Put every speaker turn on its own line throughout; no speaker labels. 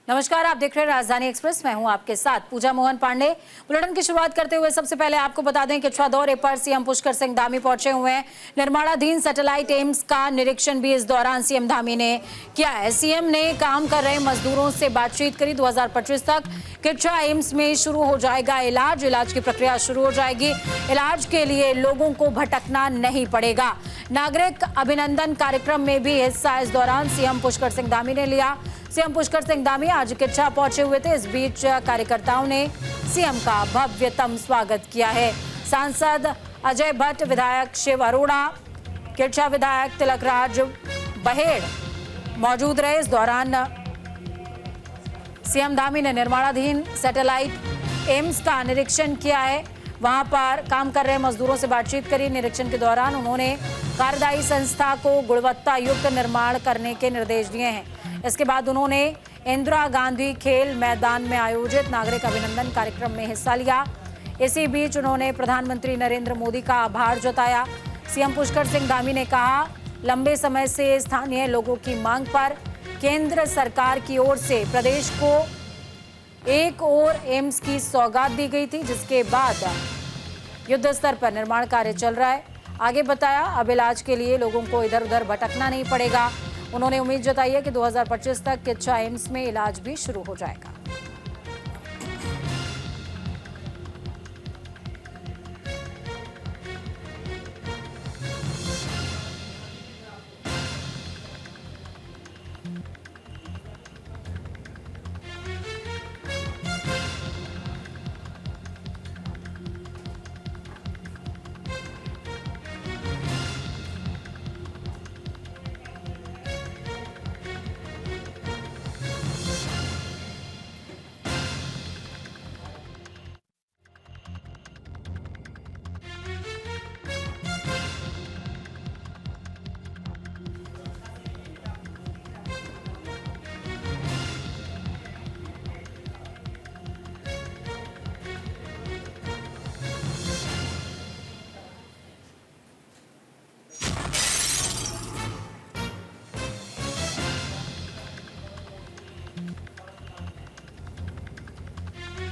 नमस्कार, आप देख रहे हैं राजधानी एक्सप्रेस। मैं हूं आपके साथ पूजा मोहन पांडे। बुलेटिन की शुरुआत करते हुए सबसे पहले आपको बता दें कि कचरा दौरे पर सीएम पुष्कर सिंह धामी पहुंचे हुए हैं। निर्माणाधीन सैटेलाइट एम्स का निरीक्षण भी इस दौरान सीएम धामी ने किया है। सीएम ने काम कर रहे मजदूरों से बातचीत करी। 2025 तक कचरा एम्स में शुरू हो जाएगा इलाज की प्रक्रिया शुरू हो जाएगी। इलाज के लिए लोगों को भटकना नहीं पड़ेगा। नागरिक अभिनंदन कार्यक्रम में भी हिस्सा इस दौरान सीएम पुष्कर सिंह धामी ने लिया। सीएम पुष्कर सिंह धामी आज किच्छा पहुंचे हुए थे। इस बीच कार्यकर्ताओं ने सीएम का भव्यतम स्वागत किया है। सांसद अजय भट्ट, विधायक शिव अरोड़ा, किच्छा विधायक तिलकराज बहेड़ मौजूद रहे। इस दौरान सीएम धामी ने निर्माणाधीन सैटेलाइट एम्स का निरीक्षण किया है। वहां पर काम कर रहे मजदूरों से बातचीत करी। निरीक्षण के दौरान उन्होंने कार्यदायी संस्था को गुणवत्ता युक्त निर्माण करने के निर्देश दिए हैं। इसके बाद उन्होंने इंदिरा गांधी खेल मैदान में आयोजित नागरिक अभिनंदन कार्यक्रम में हिस्सा लिया। इसी बीच उन्होंने प्रधानमंत्री नरेंद्र मोदी का आभार जताया। सीएम पुष्कर सिंह धामी ने कहा, लंबे समय से स्थानीय लोगों की मांग पर केंद्र सरकार की ओर से प्रदेश को एक और एम्स की सौगात दी गई थी, जिसके बाद युद्ध स्तर पर निर्माण कार्य चल रहा है। आगे बताया, अब इलाज के लिए लोगों को इधर उधर भटकना नहीं पड़ेगा। उन्होंने उम्मीद जताई है कि 2025 तक किच्छा एम्स में इलाज भी शुरू हो जाएगा।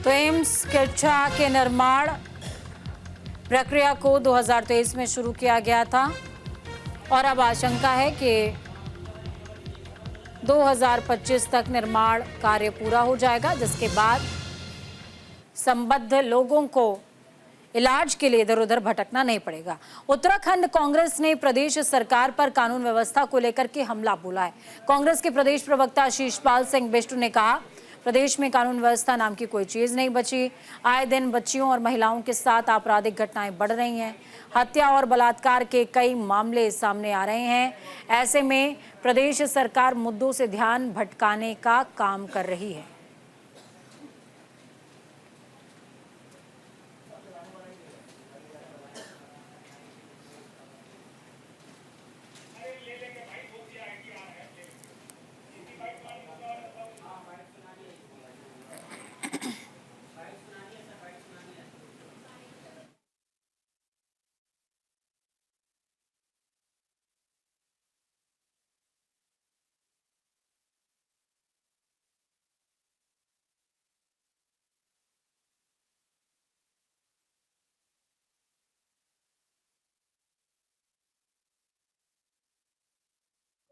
तो एम्स किच्छा के निर्माण प्रक्रिया को 2023 में शुरू किया गया था और अब आशंका है कि 2025 तक निर्माण कार्य पूरा हो जाएगा, जिसके बाद संबद्ध लोगों को इलाज के लिए इधर उधर भटकना नहीं पड़ेगा। उत्तराखंड कांग्रेस ने प्रदेश सरकार पर कानून व्यवस्था को लेकर के हमला बोला है। कांग्रेस के प्रदेश प्रवक्ता आशीषपाल सिंह बिष्ट ने कहा, प्रदेश में कानून व्यवस्था नाम की कोई चीज नहीं बची। आए दिन बच्चियों और महिलाओं के साथ आपराधिक घटनाएं बढ़ रही हैं। हत्या और बलात्कार के कई मामले सामने आ रहे हैं। ऐसे में प्रदेश सरकार मुद्दों से ध्यान भटकाने का काम कर रही है।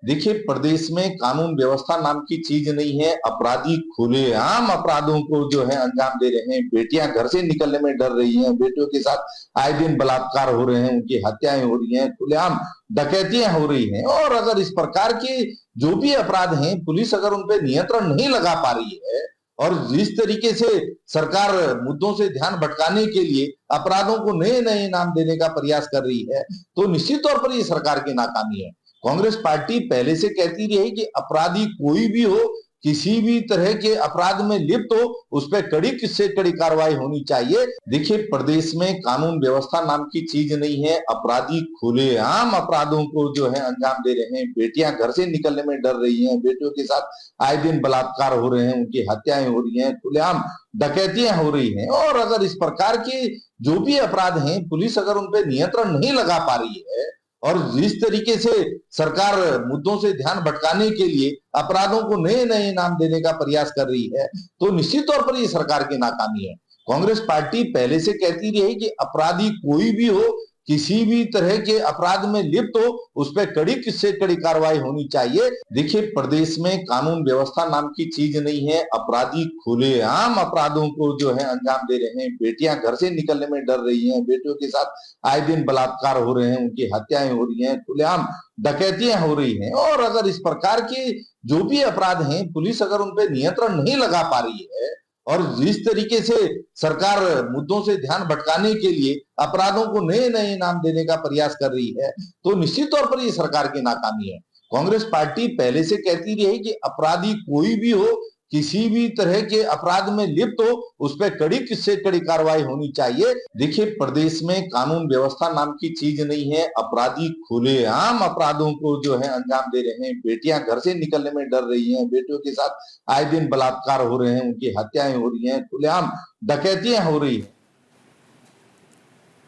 देखिए, प्रदेश में कानून व्यवस्था नाम की चीज नहीं है। अपराधी खुलेआम अपराधों को जो है अंजाम दे रहे हैं। बेटियां घर से निकलने में डर रही हैं। बेटियों के साथ आए दिन बलात्कार हो रहे हैं, उनकी हत्याएं हो रही हैं, खुलेआम डकैतियां हो रही हैं। और अगर इस प्रकार के जो भी अपराध हैं, पुलिस अगर उन पर नियंत्रण नहीं लगा पा रही है और जिस तरीके से सरकार मुद्दों से ध्यान भटकाने के लिए अपराधों को नए नए नाम देने का प्रयास कर रही है, तो निश्चित तौर पर ये सरकार की नाकामी है। कांग्रेस पार्टी पहले से कहती रही कि अपराधी कोई भी हो, किसी भी तरह के अपराध में लिप्त हो, उस पर कड़ी से कड़ी कार्रवाई होनी चाहिए। देखिए, प्रदेश में कानून व्यवस्था नाम की चीज नहीं है। अपराधी खुलेआम अपराधों को जो है अंजाम दे रहे हैं। बेटियां घर से निकलने में डर रही हैं। बेटियों के साथ आए दिन बलात्कार हो रहे हैं, उनकी हत्याएं हो रही हैं, खुलेआम डकैतियां हो रही हैं। और अगर इस प्रकार के जो भी अपराध हैं, पुलिस अगर उन पर नियंत्रण नहीं लगा पा रही है और जिस तरीके से सरकार मुद्दों से ध्यान भटकाने के लिए अपराधों को नए नए नाम देने का प्रयास कर रही है, तो निश्चित तौर पर ये सरकार की नाकामी है। कांग्रेस पार्टी पहले से कहती रही कि अपराधी कोई भी हो, किसी भी तरह के अपराध में लिप्त हो, उस पर कड़ी से कड़ी कार्रवाई होनी चाहिए। देखिए, प्रदेश में कानून व्यवस्था नाम की चीज नहीं है। अपराधी खुलेआम अपराधों को जो है अंजाम दे रहे हैं। बेटियां घर से निकलने में डर रही हैं, बेटियों के साथ आए दिन बलात्कार हो रहे हैं, उनकी हत्याएं हो रही हैं, खुलेआम डकैतियां हो रही हैं। और अगर इस प्रकार के जो भी अपराध हैं, पुलिस अगर उन पर नियंत्रण नहीं लगा पा रही है और जिस तरीके से सरकार मुद्दों से ध्यान भटकाने के लिए अपराधों को नए नए नाम देने का प्रयास कर रही है, तो निश्चित तौर पर ये सरकार की नाकामी है। कांग्रेस पार्टी पहले से कहती रही कि अपराधी कोई भी हो, किसी भी तरह के अपराध में लिप्त हो, उस पर कड़ी से कड़ी कार्रवाई होनी चाहिए। देखिए, प्रदेश में कानून व्यवस्था नाम की चीज नहीं है। अपराधी खुलेआम अपराधों को जो है अंजाम दे रहे हैं। बेटियां घर से निकलने में डर रही हैं, बेटियों के साथ आए दिन बलात्कार हो रहे हैं, उनकी हत्याएं हो रही हैं, खुलेआम डकैतियां हो रही हैं।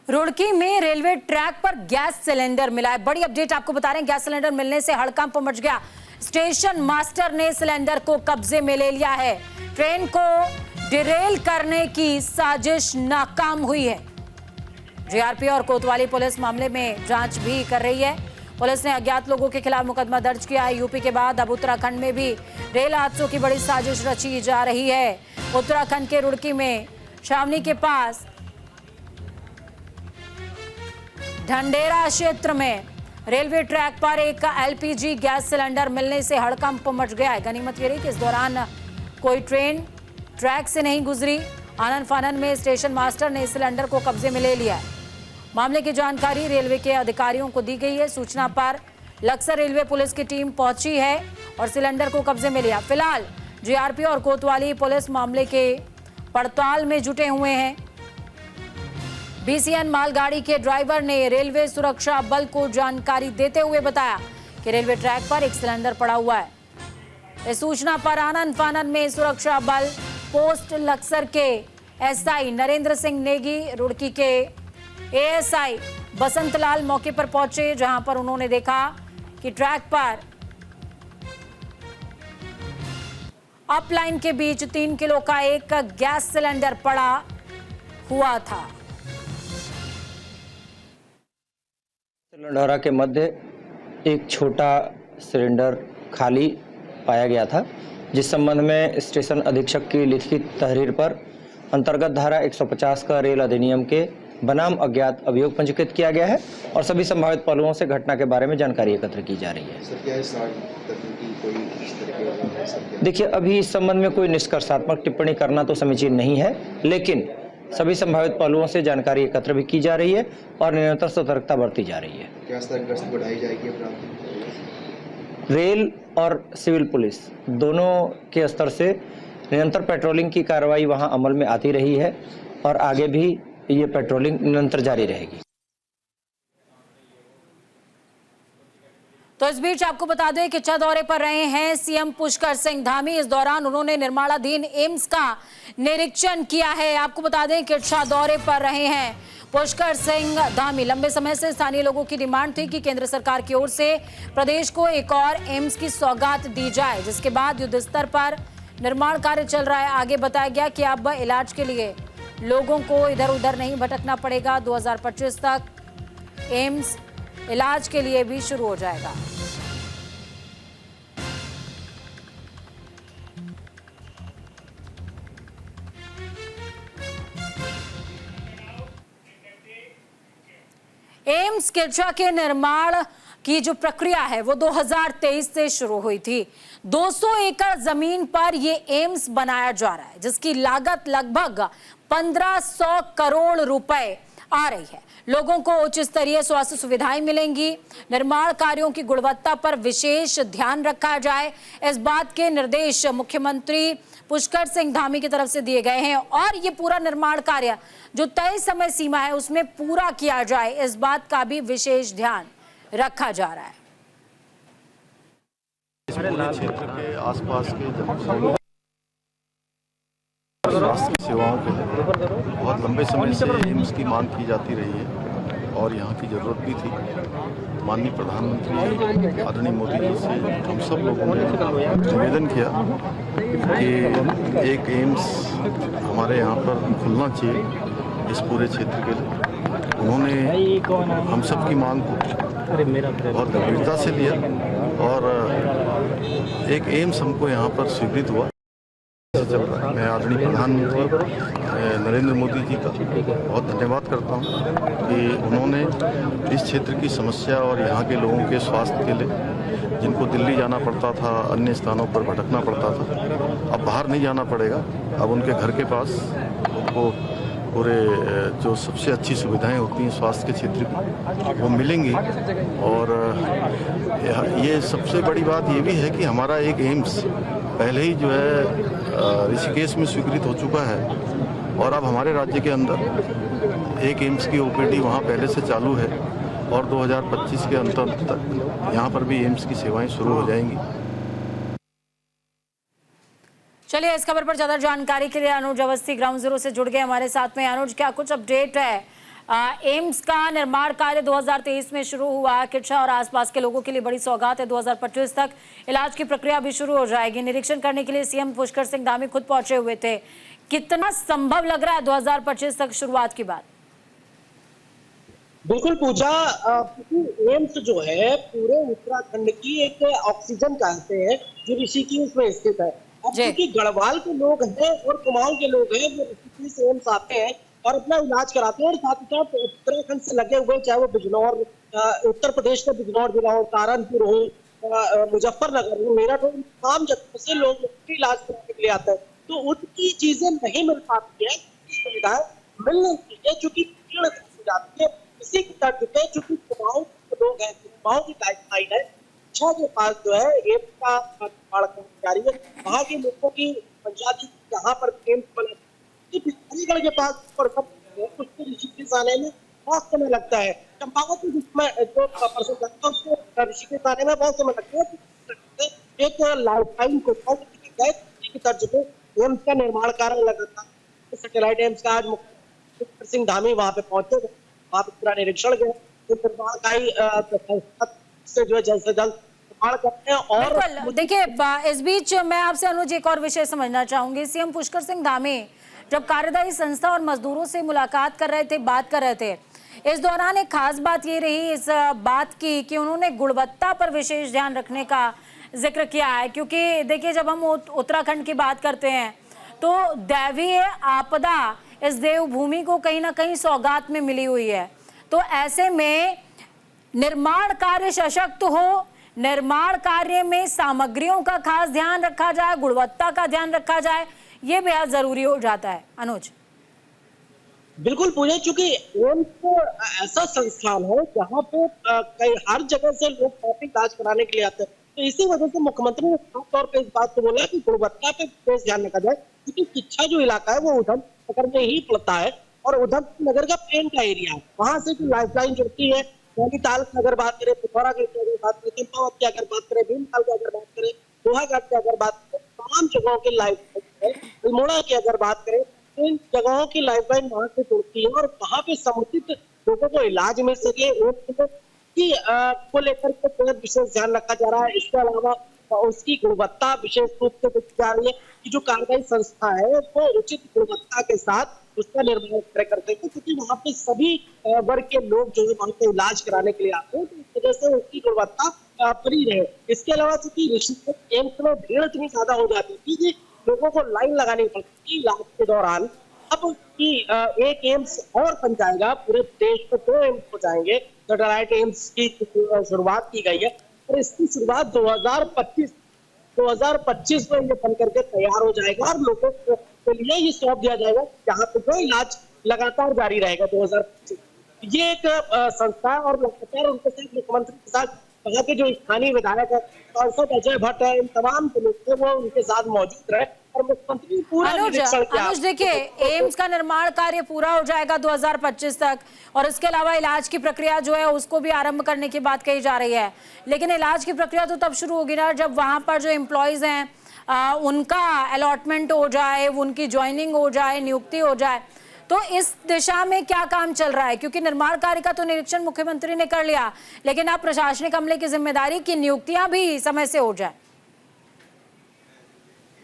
रुड़की में रेलवे ट्रैक पर गैस सिलेंडर मिला है। बड़ी अपडेट आपको बता रहे हैं, गैस सिलेंडर मिलने से हड़कंप मच गया। स्टेशन मास्टर ने सिलेंडर को कब्जे में ले लिया है। ट्रेन को डिरेल करने की साजिश नाकाम हुई है। जीआरपी और कोतवाली पुलिस मामले में जांच भी कर रही है। पुलिस ने अज्ञात लोगों के खिलाफ मुकदमा दर्ज किया है। यूपी के बाद अब उत्तराखंड में भी रेल हादसों की बड़ी साजिश रची जा रही है। उत्तराखंड के रुड़की में छावनी के पास ढंडेरा क्षेत्र में रेलवे ट्रैक पर एक एलपीजी गैस सिलेंडर मिलने से हड़कंप मच गया है। गनीमत ये रही कि इस दौरान कोई ट्रेन ट्रैक से नहीं गुजरी। आनन फानन में स्टेशन मास्टर ने सिलेंडर को कब्जे में ले लिया है। मामले की जानकारी रेलवे के अधिकारियों को दी गई है। सूचना पर लक्सर रेलवे पुलिस की टीम पहुंची है और सिलेंडर को कब्जे में लिया। फिलहाल जीआरपी और कोतवाली पुलिस मामले के पड़ताल में जुटे हुए हैं। बीसीएन मालगाड़ी के ड्राइवर ने रेलवे सुरक्षा बल को जानकारी देते हुए बताया कि रेलवे ट्रैक पर एक सिलेंडर पड़ा हुआ है। इस सूचना पर आनन फानन में सुरक्षा बल पोस्ट लक्सर के एसआई नरेंद्र सिंह नेगी, रुड़की के एएसआई बसंतलाल मौके पर पहुंचे, जहां पर उन्होंने देखा कि ट्रैक पर अपलाइन के बीच 3 किलो का एक गैस सिलेंडर पड़ा हुआ था।
ढंढेरा के मध्य एक छोटा सिलेंडर खाली पाया गया था, जिस संबंध में स्टेशन अधीक्षक की लिखित तहरीर पर अंतर्गत धारा 150 का रेल अधिनियम के बनाम अज्ञात अभियोग पंजीकृत किया गया है और सभी संभावित पहलुओं से घटना के बारे में जानकारी एकत्र की जा रही है। देखिए, अभी इस संबंध में कोई निष्कर्षात्मक टिप्पणी करना तो समीचीन नहीं है, लेकिन सभी संभावित पहलुओं से जानकारी एकत्र भी की जा रही है और निरंतर सतर्कता बरती जा रही है। क्या स्तर गश्त बढ़ाई जाएगी? रेल और सिविल पुलिस दोनों के स्तर से निरंतर पेट्रोलिंग की कार्रवाई वहां अमल में आती रही है और आगे भी ये पेट्रोलिंग निरंतर जारी रहेगी।
तो इस बीच आपको बता दें कि किच्चा दौरे पर रहे हैं सीएम पुष्कर सिंह धामी। इस दौरान उन्होंने निर्माणाधीन एम्स का निरीक्षण किया है। आपको बता दें कि किच्चा दौरे पर रहे हैं पुष्कर सिंह धामी। लंबे समय से स्थानीय लोगों की डिमांड थी कि केंद्र सरकार की ओर से प्रदेश को एक और एम्स की सौगात दी जाए, जिसके बाद युद्ध स्तर पर निर्माण कार्य चल रहा है। आगे बताया गया कि अब इलाज के लिए लोगों को इधर उधर नहीं भटकना पड़ेगा। 2025 तक एम्स इलाज के लिए भी शुरू हो जाएगा। एम्स किच्चा के निर्माण की जो प्रक्रिया है वो 2023 से शुरू हुई थी। 200 एकड़ जमीन पर ये एम्स बनाया जा रहा है, जिसकी लागत लगभग 1500 करोड़ रुपए आ रही है। लोगों को उच्च स्तरीय स्वास्थ्य सुविधाएं मिलेंगी। निर्माण कार्यों की गुणवत्ता पर विशेष ध्यान रखा जाए, इस बात के निर्देश मुख्यमंत्री पुष्कर सिंह धामी की तरफ से दिए गए हैं और ये पूरा निर्माण कार्य जो तय समय सीमा है उसमें पूरा किया जाए, इस बात का भी विशेश ध्यान रखा जा रहा है।
इस पूरे क्षेत्र के आसपास के स्वास्थ्य सेवाओं के लिए बहुत लंबे समय से एम्स की मांग की जाती रही है और यहाँ की ज़रूरत भी थी। माननीय प्रधानमंत्री आदरणीय मोदी जी से हम सब लोगों ने निवेदन किया कि एक एम्स हमारे यहाँ पर खुलना चाहिए इस पूरे क्षेत्र के लिए। उन्होंने हम सब की मांग को बहुत गंभीरता से लिया और एक एम्स हमको यहाँ पर स्वीकृत हुआ। चल रहा है। मैं आदरणीय प्रधानमंत्री नरेंद्र मोदी जी का बहुत धन्यवाद करता हूँ कि उन्होंने इस क्षेत्र की समस्या और यहाँ के लोगों के स्वास्थ्य के लिए, जिनको दिल्ली जाना पड़ता था, अन्य स्थानों पर भटकना पड़ता था, अब बाहर नहीं जाना पड़ेगा। अब उनके घर के पास उनको पूरे जो सबसे अच्छी सुविधाएं होती हैं स्वास्थ्य के क्षेत्र की वो मिलेंगी। और ये सबसे बड़ी बात ये भी है कि हमारा एक एम्स पहले ही जो है ऋषिकेश में स्वीकृत हो चुका है और अब हमारे राज्य के अंदर एक एम्स की ओपीडी वहाँ पहले से चालू है और 2025 के अंत तक यहाँ पर भी एम्स की सेवाएं शुरू हो जाएंगी।
चलिए, इस खबर पर ज्यादा जानकारी के लिए अनुज अवस्थी ग्राउंड जीरो से जुड़ गए हमारे साथ में। अनुज, क्या कुछ अपडेट है? एम्स का निर्माण कार्य 2023 में शुरू हुआ। किच्छा और आसपास के लोगों के लिए बड़ी सौगात है। 2025 तक इलाज की प्रक्रिया भी शुरू हो जाएगी। निरीक्षण करने के लिए सीएम पुष्कर सिंह धामी खुद पहुंचे हुए थे। कितना संभव लग रहा है 2025 तक शुरुआत की बात?
बिल्कुल पूजा, एम्स जो है पूरे उत्तराखंड की एक ऑक्सीजन कहते हैं जो ऋषिकेश में स्थित है। अब क्योंकि गढ़वाल के लोग हैं और कुमाऊं के लोग हैं वो ऋषिकेश एम्स आते हैं और अपना इलाज कराते हैं और साथ ही साथ उत्तराखंड से लगे हुए चाहे वो बिजनौर, उत्तर प्रदेश का बिजनौर जिला हो, सहारनपुर हो, मुजफ्फरनगर हो, मेरठ हो, तमाम जगहों से लोग इलाज कराने के लिए आते हैं। तो उनकी चीजें नहीं मिल पाती है, सुविधाएं मिलनी चाहिए चूंकि भीड़ जाती है। इसी के तर्ज पे चूंकि कुमाऊं के लोग हैं, कुमाऊं की गाइडलाइन है, किच्छा के पास जो है एम्स का निर्माण जारी है। वहाँ के लोगों की पंचायती यहाँ पर एम्स बना, हरिगढ़ के पास कुछ ऋषिकेश आने में बहुत समय लगता है। चंपावत में जिसमें जो पर्सन लगता है उसको ऋषिकेश आने में बहुत समय लगता है। एक लाइफलाइन को तर्ज पे एम्स का निर्माण कार्य लगातार सैटेलाइट एम्स का आज मुख्यमंत्री सिंह धामी वहाँ पे पहुंचे, वहाँ पे पूरा निरीक्षण किया। निर्माण का से जो है जल्द से जल्द निर्माण करते हैं। और
देखिए, इस बीच मैं आपसे अनुज एक और विषय समझना चाहूंगी। सीएम पुष्कर सिंह धामी जब कार्यदायी संस्था और मजदूरों से मुलाकात कर रहे थे, बात कर रहे थे, इस दौरान एक खास बात ये रही इस बात की कि उन्होंने गुणवत्ता पर विशेष ध्यान रखने का जिक्र किया है। क्योंकि देखिए, जब हम उत्तराखंड की बात करते हैं तो दैवीय आपदा इस देवभूमि को कहीं ना कहीं सौगात में मिली हुई है। तो ऐसे में निर्माण कार्य सशक्त हो, निर्माण कार्य में सामग्रियों का खास ध्यान रखा जाए, गुणवत्ता का ध्यान रखा जाए, ये बेहद जरूरी हो जाता है। अनुज,
बिल्कुल पूजा, चूंकि एम्स ऐसा संस्थान है जहाँ पे कई हर जगह से लोग काफी इलाज कराने के लिए आते हैं। तो इसी वजह से मुख्यमंत्री ने खास तौर पे इस बात को बोला कि गुणवत्ता पे विशेष ध्यान रखा जाए, क्योंकि किच्छा जो इलाका है वो उधम नगर में ही पड़ता है और उधम नगर का प्लेन का एरिया है। वहां से जो लाइफलाइन जुड़ती है, नैनीताल की अगर बात करें, पिथौरागढ़ की अगर बात करें, चंपावत की अगर बात करें, भीमताल की अगर बात करें, लोहाघाट की अगर बात करें, तमाम जगहों की लाइफलाइन है। अल्मोड़ा की अगर बात करें, इन जगहों की लाइफलाइन वहां से जुड़ती है और वहां पे समुचित लोगों को इलाज मिल सके को लेकर के विशेष ध्यान रखा जा रहा है। इसके अलावा उसकी गुणवत्ता विशेष रूप से देखी जा रही है कि जो कार्यदायी संस्था है वो उचित गुणवत्ता के साथ उसका निर्माण करते हैं, क्योंकि वहाँ पे सभी वर्ग के लोग जो है वहाँ पे इलाज कराने के लिए आते हैं, तो इस वजह से उसकी गुणवत्ता बनी रहे। इसके अलावा चूंकि ऋषिकेश एम्स में भीड़ इतनी ज्यादा हो जाती थी कि लोगों को लाइन लगानी पड़ती थी इलाज के दौरान। अब की एक एम्स और बन जाएगा, पूरे देश में 2 एम्स हो जाएंगे। सैटेलाइट एम्स की शुरुआत की गई है और इसकी शुरुआत 2025 में ये बन करके तैयार हो जाएगा और लोगों के लिए ये सौंप दिया जाएगा, जहाँ पे जो इलाज लगातार जारी रहेगा 2025। ये एक संस्था है और लगातार उनके साथ मुख्यमंत्री के साथ वहाँ के जो स्थानीय विधायक है, सांसद अजय भट्ट है, इन तमाम के लोग थे वो उनके साथ मौजूद रहे और मुख्यमंत्री पूरा निरीक्षण किया।
अनुज, देखिए, एम्स का निर्माण कार्य पूरा हो जाएगा 2025 तक और इसके अलावा इलाज की प्रक्रिया जो है उसको भी आरंभ करने की बात कही जा रही है। लेकिन इलाज की प्रक्रिया तो तब शुरू होगी ना जब वहां पर जो एम्प्लॉयज हैं उनका अलॉटमेंट हो जाए, उनकी ज्वाइनिंग हो जाए, नियुक्ति हो जाए। तो इस दिशा में क्या काम चल रहा है, क्योंकि निर्माण कार्य का तो निरीक्षण मुख्यमंत्री ने कर लिया, लेकिन अब प्रशासनिक अमले की जिम्मेदारी की नियुक्तियां भी समय से हो जाए।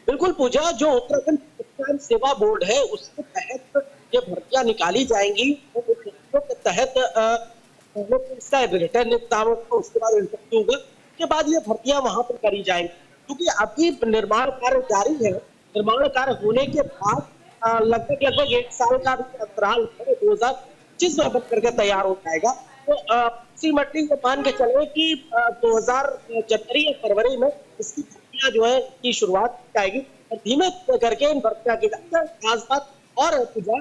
बिल्कुल पूजा, जो उत्तराखंड शिक्षण सेवा बोर्ड है उसके तहत ये भर्तियां निकाली जाएंगी, और उस भर्तियों के तहत इसका रिटर्न एग्जाम होगा, उसके बाद इंटरव्यू होगा, उसके बाद ये भर्तियां वहां पर करी जाएंगी। क्योंकि अभी निर्माण कार्य जारी है, निर्माण कार्य होने के बाद लगभग 1 साल का भी अंतराल है, 2025 में बन करके तैयार हो जाएगा। तो अप्रोक्सीमेटली ये मान के चले कि 2000 जनवरी या फरवरी में इसकी भर्तियां जो है की शुरुआत की जाएगी, और धीमे करके इन भर्तियां की जाएगी। खास बात और है पूजा,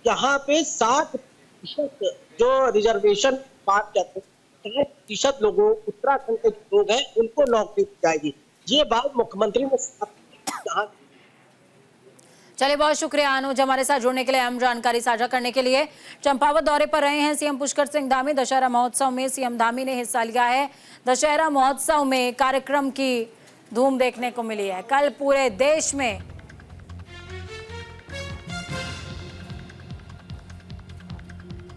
यहाँ पे 60% जो रिजर्वेशन बात करते हैं, 60% लोगों, उत्तराखंड के जो लोग हैं उनको नौकरी दी जाएगी। ये बात मुख्यमंत्री ने कहा।
चलिए, बहुत शुक्रिया अनुज हमारे साथ जुड़ने के लिए, अहम जानकारी साझा करने के लिए। चंपावत दौरे पर रहे हैं सीएम पुष्कर सिंह धामी। दशहरा महोत्सव में सीएम धामी ने हिस्सा लिया है। दशहरा महोत्सव में कार्यक्रम की धूम देखने को मिली है। कल पूरे देश में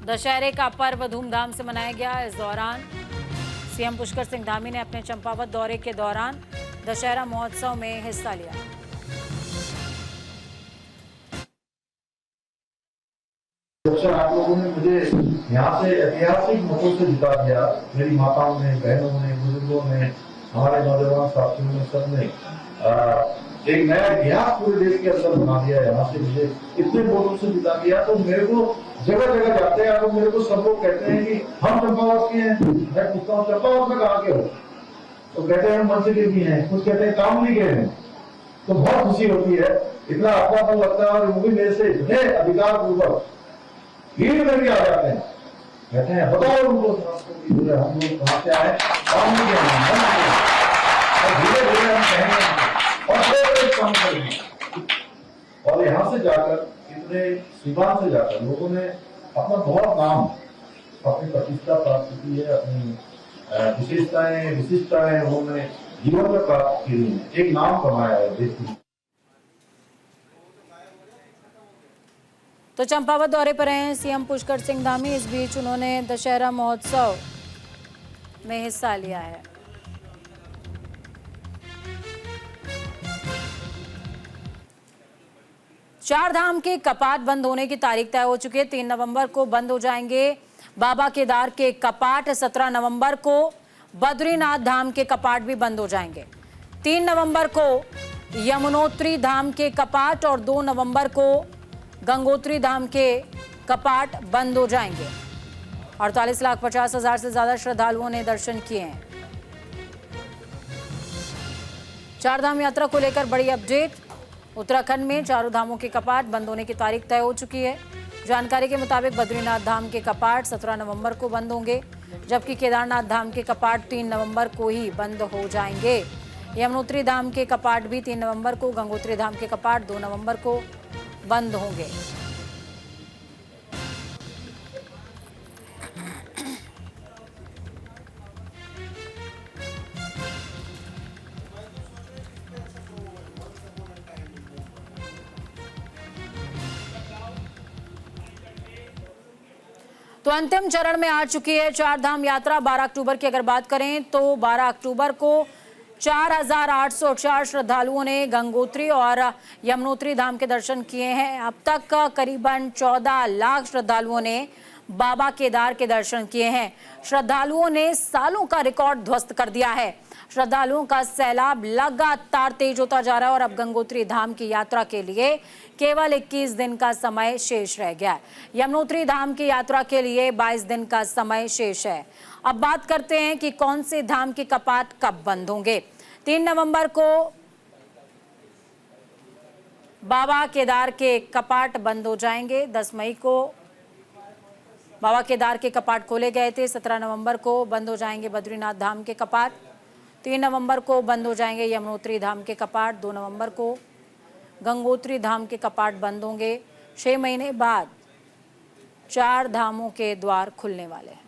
दशहरे का पर्व धूमधाम से मनाया गया। इस दौरान सीएम पुष्कर सिंह धामी ने अपने चंपावत दौरे के दौरान दशहरा महोत्सव में हिस्सा लिया।
आप लोगों ने मुझे यहाँ से ऐतिहासिक मतों से जिता दिया। मेरी माताओं ने, बहनों ने, बुजुर्गों ने, हमारे नौजवान साथियों ने, सबने एक नया इतिहास पूरे देश के अंदर बना दिया। यहाँ से मुझे इतने वोटों से जिता दिया, तो मेरे को जगह जगह जाते हैं, तो मेरे को सब लोग कहते हैं कि हम चंपावत के हैं। मैं पूछता हूँ चंपावत में कहाँ के हो, तो कहते हैं हम मंत्री भी हैं, कुछ कहते हैं काम नहीं गए हैं। तो बहुत खुशी होती है, इतना अपनापन लगता है। और वो भी मेरे से इतने अधिकार पूर्वक भीड़ में भी आ जाते हैं, कहते हैं बताओ उनको हम लोग कहाँ से आए, काम नहीं गए हैं। और धीरे धीरे हम कहेंगे और फिर काम करेंगे। और यहाँ से जाकर, इतने सीमान से जाकर लोगों ने अपना बहुत नाम, अपनी प्रतिष्ठा प्राप्त की है, अपनी विशिष्टताएं उन्होंने जीवन में प्राप्त की है, एक नाम कमाया है देश की।
तो चंपावत दौरे पर हैं सीएम पुष्कर सिंह धामी। इस बीच उन्होंने दशहरा महोत्सव में हिस्सा लिया है। चार धाम के कपाट बंद होने की तारीख तय हो चुकी है। 3 नवंबर को बंद हो जाएंगे बाबा केदार के कपाट। 17 नवंबर को बद्रीनाथ धाम के कपाट भी बंद हो जाएंगे। 3 नवंबर को यमुनोत्री धाम के कपाट और 2 नवंबर को गंगोत्री धाम के कपाट बंद हो जाएंगे। 48,50,000 से ज्यादा श्रद्धालुओं ने दर्शन किए हैं। चार धाम यात्रा को लेकर बड़ी अपडेट। उत्तराखंड में चारों धामों के कपाट बंद होने की तारीख तय हो चुकी है। जानकारी के मुताबिक बद्रीनाथ धाम के कपाट 17 नवंबर को बंद होंगे, जबकि केदारनाथ धाम के कपाट 3 नवंबर को ही बंद हो जाएंगे। यमुनोत्री धाम के कपाट भी 3 नवंबर को, गंगोत्री धाम के कपाट 2 नवंबर को बंद होंगे। तो अंतिम चरण में आ चुकी है चार धाम यात्रा। 12 अक्टूबर की अगर बात करें तो 12 अक्टूबर को 4,804 श्रद्धालुओं ने गंगोत्री और यमुनोत्री धाम के दर्शन किए हैं। अब तक करीबन 14 लाख श्रद्धालुओं ने बाबा केदार के दर्शन किए हैं। श्रद्धालुओं ने सालों का रिकॉर्ड ध्वस्त कर दिया है। श्रद्धालुओं का सैलाब लगातार तेज होता जा रहा है और अब गंगोत्री धाम की यात्रा के लिए केवल 21 दिन का समय शेष रह गया है। यमुनोत्री धाम की यात्रा के लिए 22 दिन का समय शेष है। अब बात करते हैं कि कौन से धाम के कपाट कब बंद होंगे। 3 नवंबर को बाबा केदार के कपाट बंद हो जाएंगे। 10 मई को बाबा केदार के कपाट खोले गए थे। 17 नवंबर को बंद हो जाएंगे बद्रीनाथ धाम के कपाट। 3 नवंबर को बंद हो जाएंगे यमुनोत्री धाम के कपाट। 2 नवंबर को गंगोत्री धाम के कपाट बंद होंगे। 6 महीने बाद 4 धामों के द्वार खुलने वाले हैं।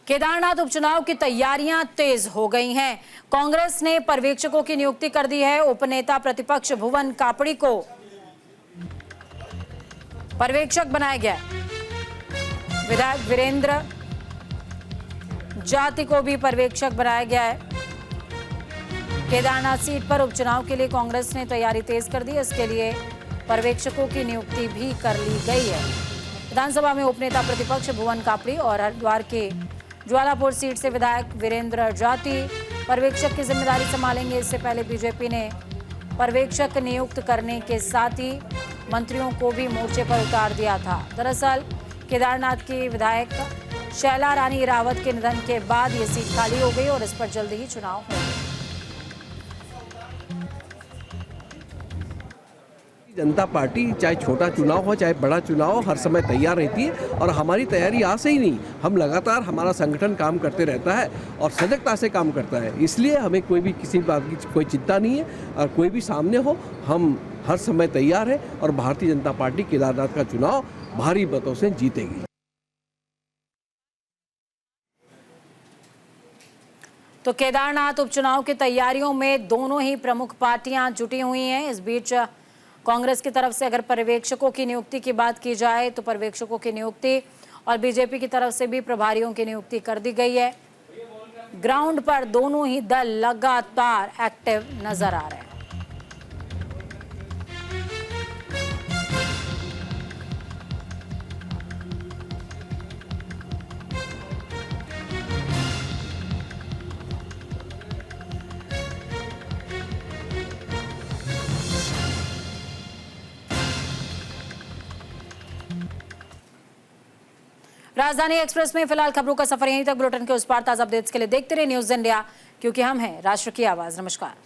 केदारनाथ उपचुनाव की तैयारियां तेज हो गई हैं। कांग्रेस ने पर्यवेक्षकों की नियुक्ति कर दी है। उपनेता प्रतिपक्ष भुवन कापड़ी को पर्यवेक्षक बनाया गया है। विधायक वीरेंद्र जाति को भी पर्यवेक्षक बनाया गया है। केदारनाथ सीट पर उपचुनाव के लिए कांग्रेस ने तैयारी तेज कर दी। इसके लिए पर्यवेक्षकों की नियुक्ति भी कर ली गई है। विधानसभा में उपनेता प्रतिपक्ष भुवन कापड़ी और हरिद्वार के ज्वालापुर सीट से विधायक वीरेंद्र जाति पर्यवेक्षक की जिम्मेदारी संभालेंगे। इससे पहले बीजेपी ने पर्यवेक्षक नियुक्त करने के साथ ही मंत्रियों को भी मोर्चे पर उतार दिया था। दरअसल केदारनाथ की विधायक शैला रानी रावत के निधन के बाद ये सीट खाली हो गई और इस पर जल्द ही चुनाव होंगे।
जनता पार्टी चाहे छोटा चुनाव हो चाहे बड़ा चुनाव हो हर समय तैयार रहती है और हमारी तैयारी आज से ही नहीं, हम लगातार हमारा संगठन काम करते रहता है और सजगता से काम करता है। इसलिए हमें कोई भी किसी बात की कोई चिंता नहीं है और कोई भी सामने हो हम हर समय तैयार है और भारतीय जनता पार्टी केदारनाथ का चुनाव भारी मतों से जीतेगी।
तो केदारनाथ उपचुनाव की तैयारियों में दोनों ही प्रमुख पार्टियां जुटी हुई हैं। इस बीच कांग्रेस की तरफ से अगर पर्यवेक्षकों की नियुक्ति की बात की जाए तो पर्यवेक्षकों की नियुक्ति और बीजेपी की तरफ से भी प्रभारियों की नियुक्ति कर दी गई है। ग्राउंड पर दोनों ही दल लगातार एक्टिव नजर आ रहे हैं। राजधानी एक्सप्रेस में फिलहाल खबरों का सफर यहीं तक। बुलेटिन के उस पार ताजा अपडेट्स के लिए देखते रहिए न्यूज़ इंडिया, क्योंकि हम हैं राष्ट्र की आवाज। नमस्कार।